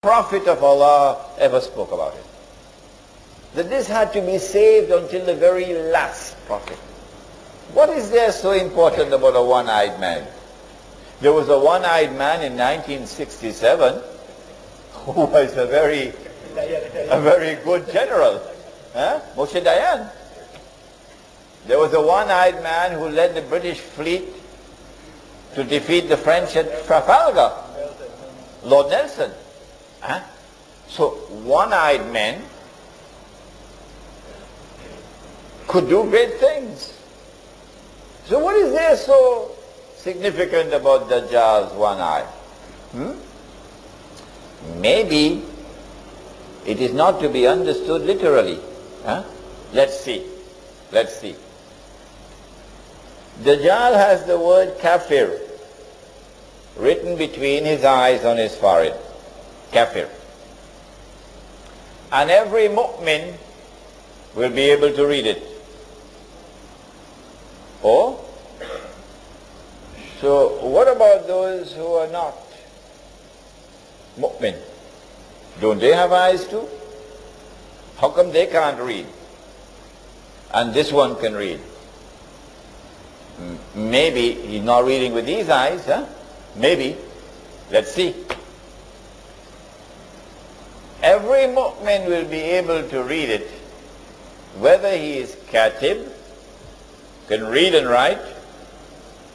Prophet of Allah ever spoke about it. That this had to be saved until the very last prophet. What is there so important about a one-eyed man? There was a one-eyed man in 1967 who was a very good general. Moshe Dayan. There was a one-eyed man who led the British fleet to defeat the French at Trafalgar. Lord Nelson. So one-eyed men could do great things. So what is there so significant about Dajjal's one eye? Maybe it is not to be understood literally. Let's see. Dajjal has the word kafir written between his eyes on his forehead. Kafir. And every mu'min will be able to read it. Oh? So what about those who are not mu'min? Don't they have eyes too? How come they can't read? And this one can read. Maybe he's not reading with these eyes, Maybe. Let's see. Every mu'min will be able to read it, whether he is katib, can read and write,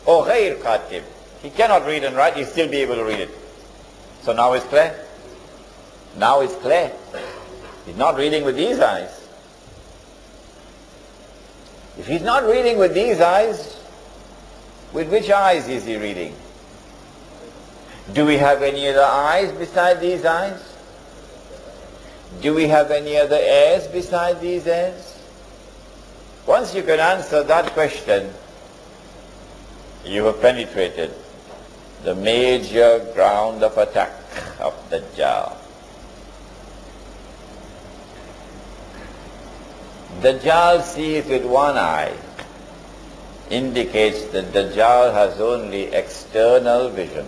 or ghair katib. He cannot read and write, he'll still be able to read it. So now it's clear. Now it's clear. He's not reading with these eyes. If he's not reading with these eyes, with which eyes is he reading? Do we have any other eyes beside these eyes? Do we have any other ears beside these ears? Once you can answer that question, you have penetrated the major ground of attack of Dajjal. Dajjal sees with one eye indicates that Dajjal has only external vision.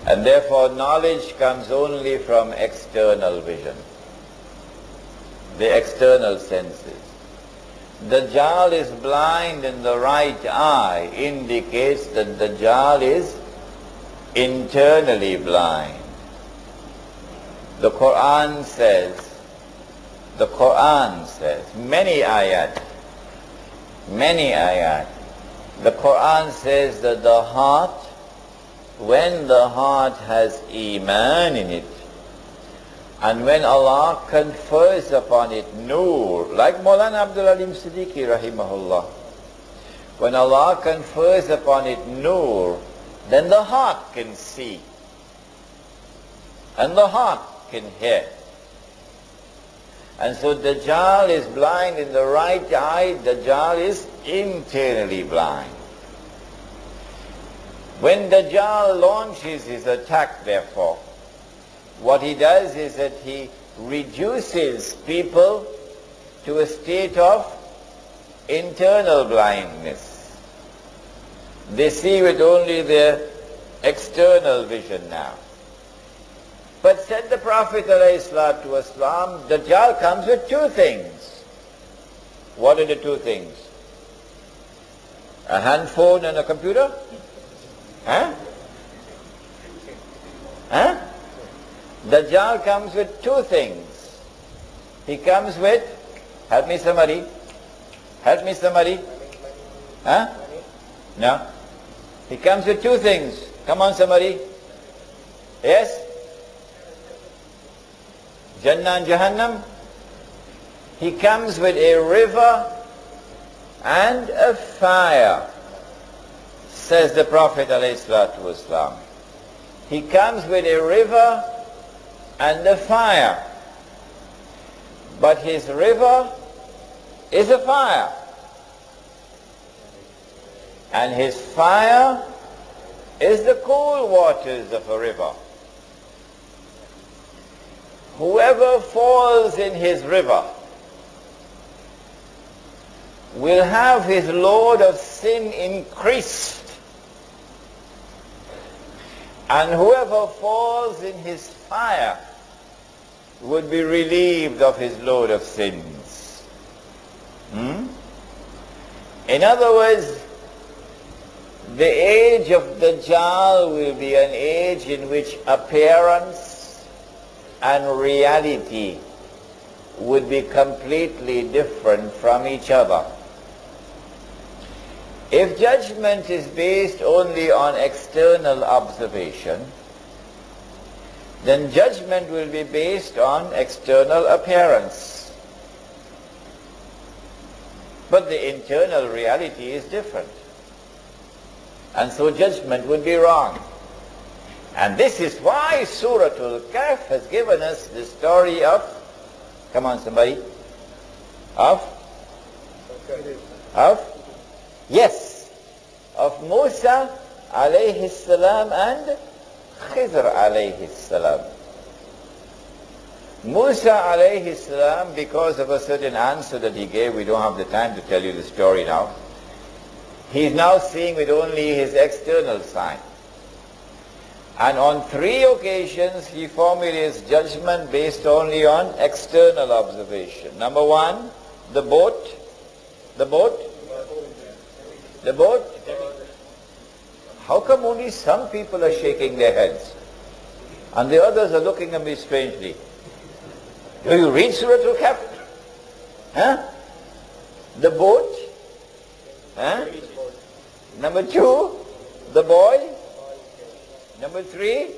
And therefore knowledge comes only from external vision, the external senses. Dajjal is blind in the right eye indicates that Dajjal is internally blind. The Quran says, many ayat, the Quran says that the heart, when the heart has iman in it, and when Allah confers upon it nur, like Maulana Abdul Alim Siddiqui rahimahullah, when Allah confers upon it nur, then the heart can see, and the heart can hear. And so Dajjal is blind in the right eye, Dajjal is internally blind. When Dajjal launches his attack, therefore, what he does is that he reduces people to a state of internal blindness. They see with only their external vision now. But said the Prophet ﷺ, Dajjal comes with two things. What are the two things? A handphone and a computer? Dajjal comes with two things. He comes with, help me somebody. No. He comes with two things. Come on somebody. Yes? Jannah and Jahannam. He comes with a river and a fire, says the Prophet ﷺ. He comes with a river and a fire. But his river is a fire. And his fire is the cool waters of a river. Whoever falls in his river will have his load of sin increased. And whoever falls falls in his fire would be relieved of his load of sins. In other words, the age of Dajjal will be an age in which appearance and reality would be completely different from each other. If judgment is based only on external observation, then judgment will be based on external appearance. But the internal reality is different. And so judgment would be wrong. And this is why Surah Al-Kahf has given us the story of, come on somebody, of yes, of Musa alayhi salam and Khidr alayhi salam. Musa alayhi salam, because of a certain answer that he gave, we don't have the time to tell you the story now. He's now seeing with only his external sight. And on 3 occasions he formulates judgment based only on external observation. Number 1, the boat. The boat? The boat? How come only some people are shaking their heads and the others are looking at me strangely? Do you read Surah Al-Kahf? Huh? The boat? Huh? Number 2, the boy. Number 3,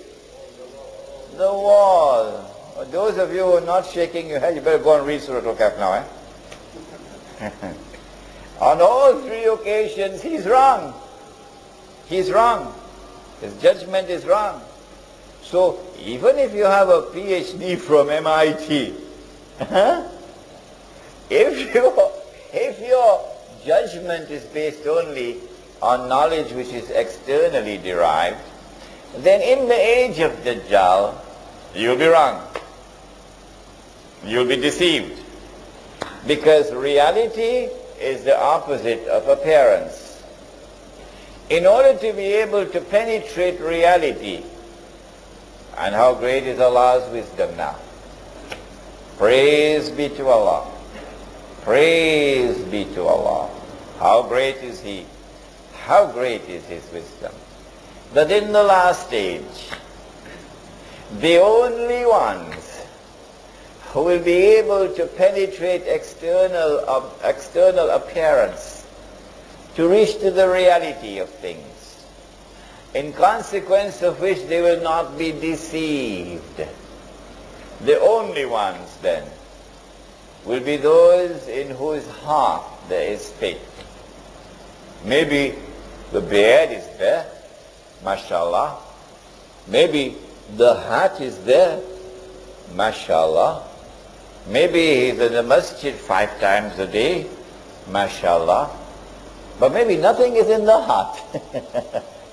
the wall. Well, those of you who are not shaking your head, you better go and read Surah Al-Kahf now. On all 3 occasions, he's wrong. He's wrong. His judgment is wrong. So, even if you have a PhD from MIT, if your judgment is based only on knowledge which is externally derived, then in the age of Dajjal, you'll be wrong. You'll be deceived. Because reality is the opposite of appearance. In order to be able to penetrate reality, and how great is Allah's wisdom now. Praise be to Allah. Praise be to Allah. How great is He. How great is His wisdom. That in the last age, the only ones who will be able to penetrate external appearance to reach to the reality of things, in consequence of which they will not be deceived. The only ones then will be those in whose heart there is faith. Maybe the beard is there, mashallah. Maybe the hat is there, mashallah. Maybe he's in the masjid 5 times a day, mashallah. But maybe nothing is in the heart.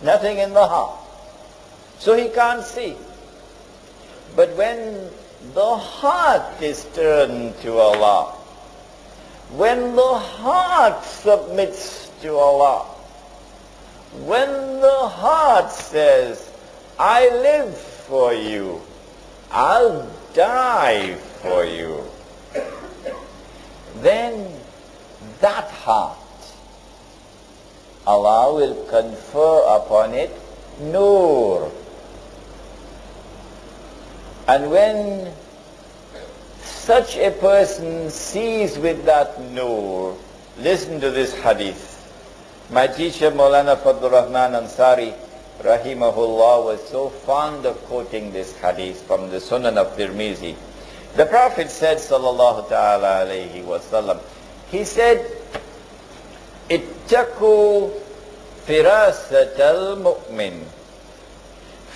Nothing in the heart. So he can't see. But when the heart is turned to Allah, when the heart submits to Allah, when the heart says, I live for you, I'll die for you, then that heart, Allah will confer upon it nur. And when such a person sees with that nur, listen to this hadith. My teacher Maulana Fadlur Rahman Ansari rahimahullah was so fond of quoting this hadith from the Sunan of Tirmizi. The Prophet said sallallahu ta'ala alayhi wa sallam, he said, ittaqu firasatal mu'min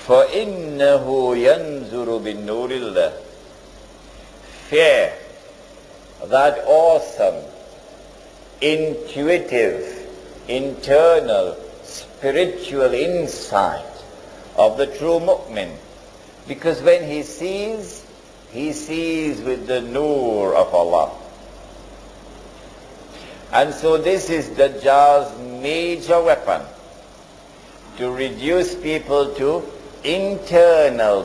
فَإِنَّهُ يَنْزُرُ بِالنُّورِ اللَّهِ. Fear that awesome, intuitive, internal, spiritual insight of the true mu'min. Because when he sees with the nur of Allah. And so this is Dajjal's major weapon, to reduce people to internal